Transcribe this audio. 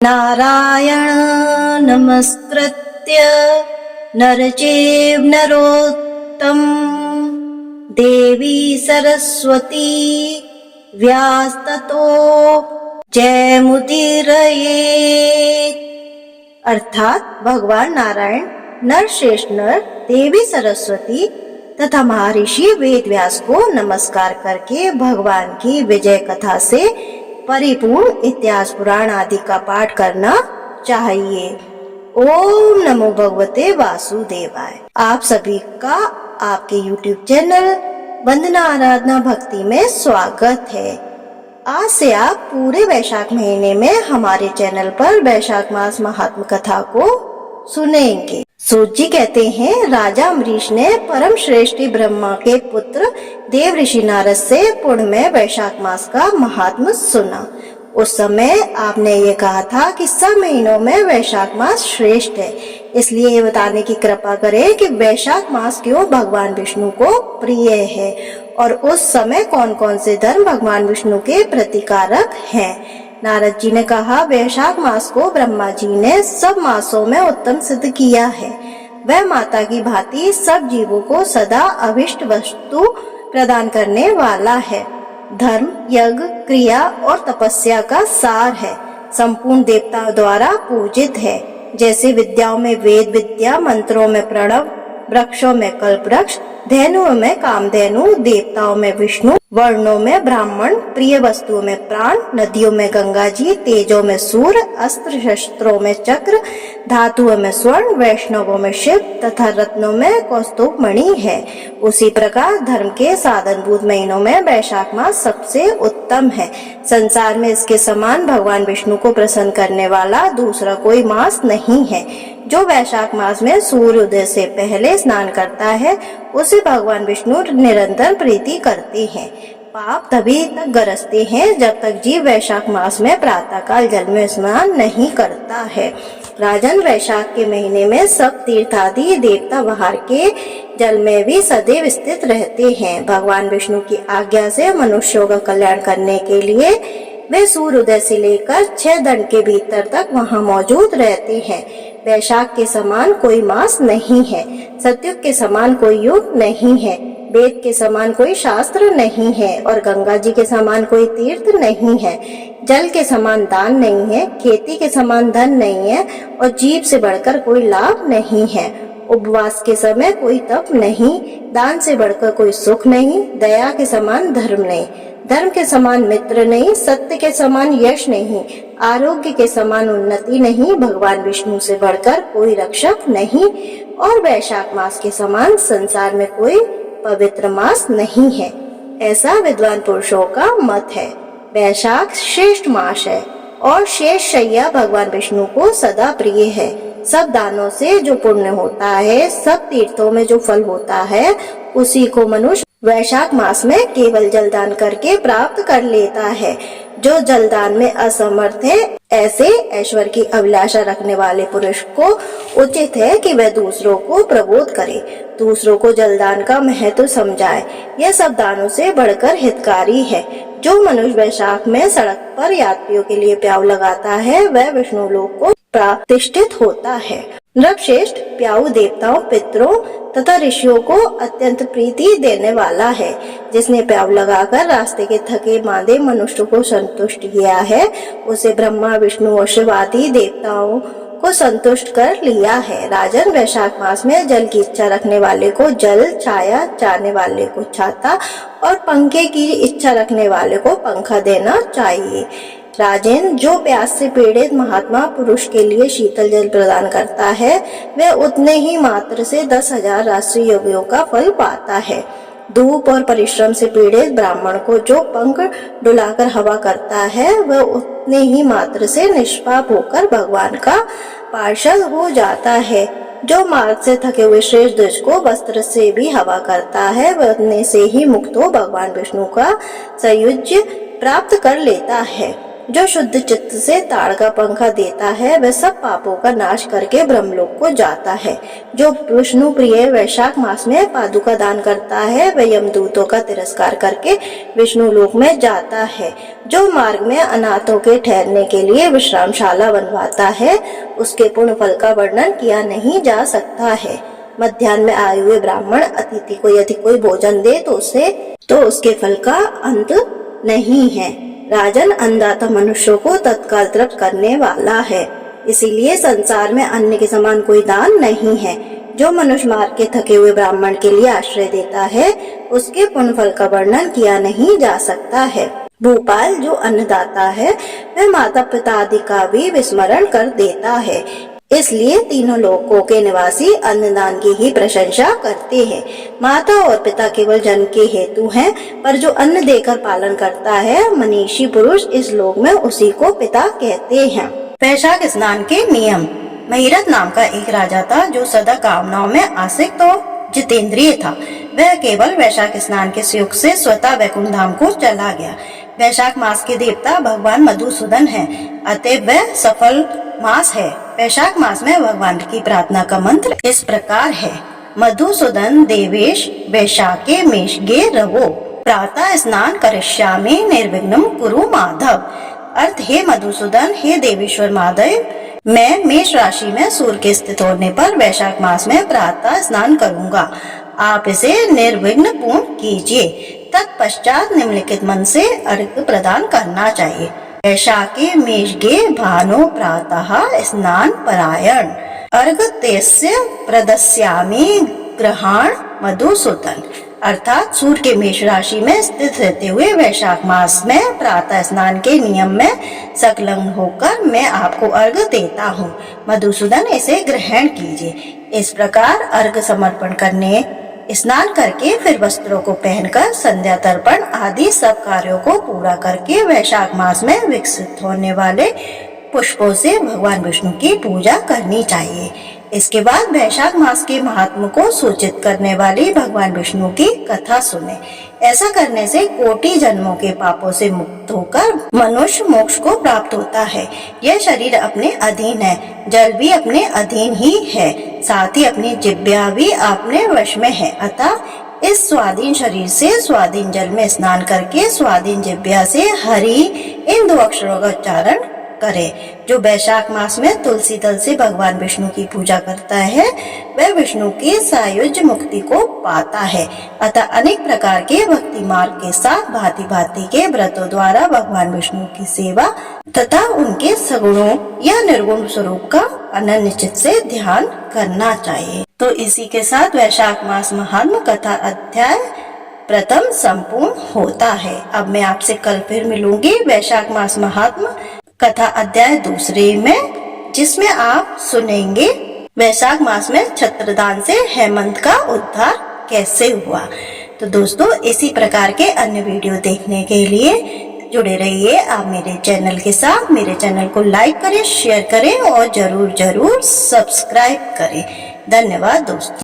नारायण नमस्कृत्य नरचैव नरोत्तम देवी सरस्वती व्यास ततो जयमुदीरये। अर्थात भगवान नारायण, नरश्रेष्ठ नर, देवी सरस्वती तथा महर्षि वेद व्यास को नमस्कार करके भगवान की विजय कथा से परिपूर्ण इतिहास पुराण आदि का पाठ करना चाहिए। ओम नमो भगवते वासुदेवाय। आप सभी का आपके YouTube चैनल वंदना आराधना भक्ति में स्वागत है। आज से आप पूरे वैशाख महीने में हमारे चैनल पर वैशाख मास महात्म कथा को सुनेंगे। सूत जी कहते हैं, राजा अम्बरीश ने परम श्रेष्ठ ब्रह्मा के पुत्र देव ऋषि नारद से पूर्ण में वैशाख मास का महात्म सुना। उस समय आपने ये कहा था कि सब महीनों में वैशाख मास श्रेष्ठ है, इसलिए ये बताने की कृपा करें कि वैशाख मास क्यों भगवान विष्णु को प्रिय है और उस समय कौन कौन से धर्म भगवान विष्णु के प्रतिकारक हैं। नारद जी ने कहा, वैशाख मास को ब्रह्मा जी ने सब मासों में उत्तम सिद्ध किया है। वह माता की भांति सब जीवों को सदा अभिष्ट वस्तु प्रदान करने वाला है। धर्म, यज्ञ, क्रिया और तपस्या का सार है। संपूर्ण देवताओं द्वारा पूजित है। जैसे विद्याओं में वेद विद्या, मंत्रों में प्रणव, वृक्षों में कल्प वृक्ष, धेनुओं में कामधेनु, देवताओं में विष्णु, वर्णों में ब्राह्मण, प्रिय वस्तुओं में प्राण, नदियों में गंगा जी, तेजों में सूर्य, अस्त्र शस्त्रों में चक्र, धातुओं में स्वर्ण, वैष्णवों में शिव तथा रत्नों में कौस्तुभ मणि है। उसी प्रकार धर्म के साधनभूत महीनों में वैशाख मास सबसे उत्तम है। संसार में इसके समान भगवान विष्णु को प्रसन्न करने वाला दूसरा कोई मास नहीं है। जो वैशाख मास में सूर्योदय से पहले स्नान करता है उसे भगवान विष्णु निरंतर प्रीति करते हैं। पाप तभी तक गरजते हैं जब तक जीव वैशाख मास में प्रातः काल जल में स्नान नहीं करता है। राजन, वैशाख के महीने में सब तीर्थ आदि देवता बाहर के जल में भी सदैव स्थित रहते हैं। भगवान विष्णु की आज्ञा से मनुष्यों का कल्याण करने के लिए वे सूर्योदय से लेकर 6 दंड के भीतर तक वहाँ मौजूद रहते हैं। वैशाख के समान कोई मास नहीं है। सतयुग के समान कोई युग नहीं है। वेद के समान कोई शास्त्र नहीं है और गंगा जी के समान कोई तीर्थ नहीं है। जल के समान दान नहीं है, खेती के समान धन नहीं है और जीव से बढ़कर कोई लाभ नहीं है। उपवास के समय कोई तप नहीं, दान से बढ़कर कोई सुख नहीं, दया के समान धर्म नहीं, धर्म के समान मित्र नहीं, सत्य के समान यश नहीं, आरोग्य के समान उन्नति नहीं, भगवान विष्णु से बढ़कर कोई रक्षक नहीं और वैशाख मास के समान संसार में कोई पवित्र मास नहीं है। ऐसा विद्वान पुरुषों का मत है। वैशाख श्रेष्ठ मास है और शेष शैया भगवान विष्णु को सदा प्रिय है। सब दानों से जो पुण्य होता है, सब तीर्थों में जो फल होता है, उसी को मनुष्य वैशाख मास में केवल जलदान करके प्राप्त कर लेता है। जो जलदान में असमर्थ है, ऐसे ऐश्वर्य की अभिलाषा रखने वाले पुरुष को उचित है कि वह दूसरों को प्रबोध करे, दूसरों को जलदान का महत्व समझाए। यह सब दानों से बढ़कर हितकारी है। जो मनुष्य वैशाख में सड़क पर यात्रियों के लिए प्याऊ लगाता है, वह विष्णु लोक को प्रतिष्ठित होता है। नृपश्रेष्ठ प्याऊ देवताओं, पितरों तथा ऋषियों को अत्यंत प्रीति देने वाला है। जिसने प्याऊ लगाकर रास्ते के थके मांदे मनुष्य को संतुष्ट किया है, उसे ब्रह्मा, विष्णु और शिव आदि देवताओं को संतुष्ट कर लिया है। राजन, वैशाख मास में जल की इच्छा रखने वाले को जल, छाया चाहने वाले को छाता और पंखे की इच्छा रखने वाले को पंखा देना चाहिए। राजेन, जो प्यास से पीड़ित महात्मा पुरुष के लिए शीतल जल प्रदान करता है, वह उतने ही मात्र से 10,000 राष्ट्रीय यज्ञों का फल पाता है। धूप और परिश्रम से पीड़ित ब्राह्मण को जो पंख डुलाकर हवा करता है, वह उतने ही मात्र से निष्पाप होकर भगवान का पार्षद हो जाता है। जो मार्ग से थके हुए श्रेष्ठ द्विज को वस्त्र से भी हवा करता है, वह उतने से ही मुक्त हो भगवान विष्णु का सायुज्य प्राप्त कर लेता है। जो शुद्ध चित्त से ताड़ का पंखा देता है वह सब पापों का नाश करके ब्रह्मलोक को जाता है। जो विष्णु प्रिय वैशाख मास में पादुका दान करता है वह यमदूतों का तिरस्कार करके विष्णु लोक में जाता है। जो मार्ग में अनाथों के ठहरने के लिए विश्रामशाला बनवाता है उसके पुण्य फल का वर्णन किया नहीं जा सकता है। मध्याह्न में आए हुए ब्राह्मण अतिथि को यदि कोई भोजन दे तो उसके फल का अंत नहीं है। राजन अन्नदाता मनुष्यों को तत्काल तृप्त करने वाला है, इसीलिए संसार में अन्न के समान कोई दान नहीं है। जो मनुष्य मार्ग के थके हुए ब्राह्मण के लिए आश्रय देता है उसके पुण्य फल का वर्णन किया नहीं जा सकता है। भूपाल जो अन्नदाता है वह माता पिता आदि का भी विस्मरण कर देता है, इसलिए तीनों लोकों के निवासी अन्नदान की ही प्रशंसा करते हैं। माता और पिता केवल जन्म के हेतु हैं, पर जो अन्न देकर पालन करता है मनीषी पुरुष इस लोक में उसी को पिता कहते हैं। वैशाख स्नान के नियम। महिरथ नाम का एक राजा था जो सदा कामनाओं में आसक्त और जितेंद्रिय था। वह केवल वैशाख स्नान के सुयोग से स्वतः वैकुंठ धाम को चला गया। वैशाख मास के देवता भगवान मधुसूदन हैं, अतः वह सफल मास है। वैशाख मास में भगवान की प्रार्थना का मंत्र इस प्रकार है। मधुसूदन देवेश वैशाखे मेषगे रवो प्रातः स्नान करिष्यामि निर्विघ्नं कुरु माधव। अर्थ, हे मधुसूदन, हे देवेश्वर माधव, मैं मेष राशि में सूर्य के स्थित होने पर वैशाख मास में प्रातः स्नान करूंगा। आप इसे निर्विघ्न पूर्ण कीजिए। तत्पश्चात निम्नलिखित मन से अर्घ्य प्रदान करना चाहिए। वैशाखे मेषगे भानो प्रातः स्नान परायण अर्घ्य तेस्य प्रदस्यामि ग्रहण मधुसूदन। अर्थात सूर्य के मेष राशि में स्थित रहते हुए वैशाख मास में प्रातः स्नान के नियम में संलग्न होकर मैं आपको अर्घ्य देता हूँ। मधुसूदन, इसे ग्रहण कीजिए। इस प्रकार अर्घ्य समर्पण करने, स्नान करके फिर वस्त्रों को पहनकर संध्या तर्पण आदि सब कार्यों को पूरा करके वैशाख मास में विकसित होने वाले पुष्पों से भगवान विष्णु की पूजा करनी चाहिए। इसके बाद वैशाख मास के महात्म को सूचित करने वाली भगवान विष्णु की कथा सुने। ऐसा करने से कोटि जन्मों के पापों से मुक्त होकर मनुष्य मोक्ष को प्राप्त होता है। यह शरीर अपने अधीन है, जल भी अपने अधीन ही है, साथ ही अपनी जिह्वा भी अपने वश में है। अतः इस स्वाधीन शरीर से स्वाधीन जल में स्नान करके स्वाधीन जिह्वा से हरि इन दो अक्षरों का उच्चारण करे। जो वैशाख मास में तुलसी दल से भगवान विष्णु की पूजा करता है वह विष्णु की सायुज्य मुक्ति को पाता है। अतः अनेक प्रकार के भक्ति मार्ग के साथ भांति भांति के व्रतों द्वारा भगवान विष्णु की सेवा तथा उनके सगुणों या निर्गुण स्वरूप का अनन्यचित से ध्यान करना चाहिए। तो इसी के साथ वैशाख मास महात्म कथा अध्याय प्रथम संपूर्ण होता है। अब मैं आपसे कल फिर मिलूंगी वैशाख मास महात्म कथा अध्याय दूसरे में, जिसमें आप सुनेंगे वैशाख मास में छत्रदान से हेमंत का उद्धार कैसे हुआ। तो दोस्तों, इसी प्रकार के अन्य वीडियो देखने के लिए जुड़े रहिए आप मेरे चैनल के साथ। मेरे चैनल को लाइक करें, शेयर करें और जरूर सब्सक्राइब करें। धन्यवाद दोस्तों।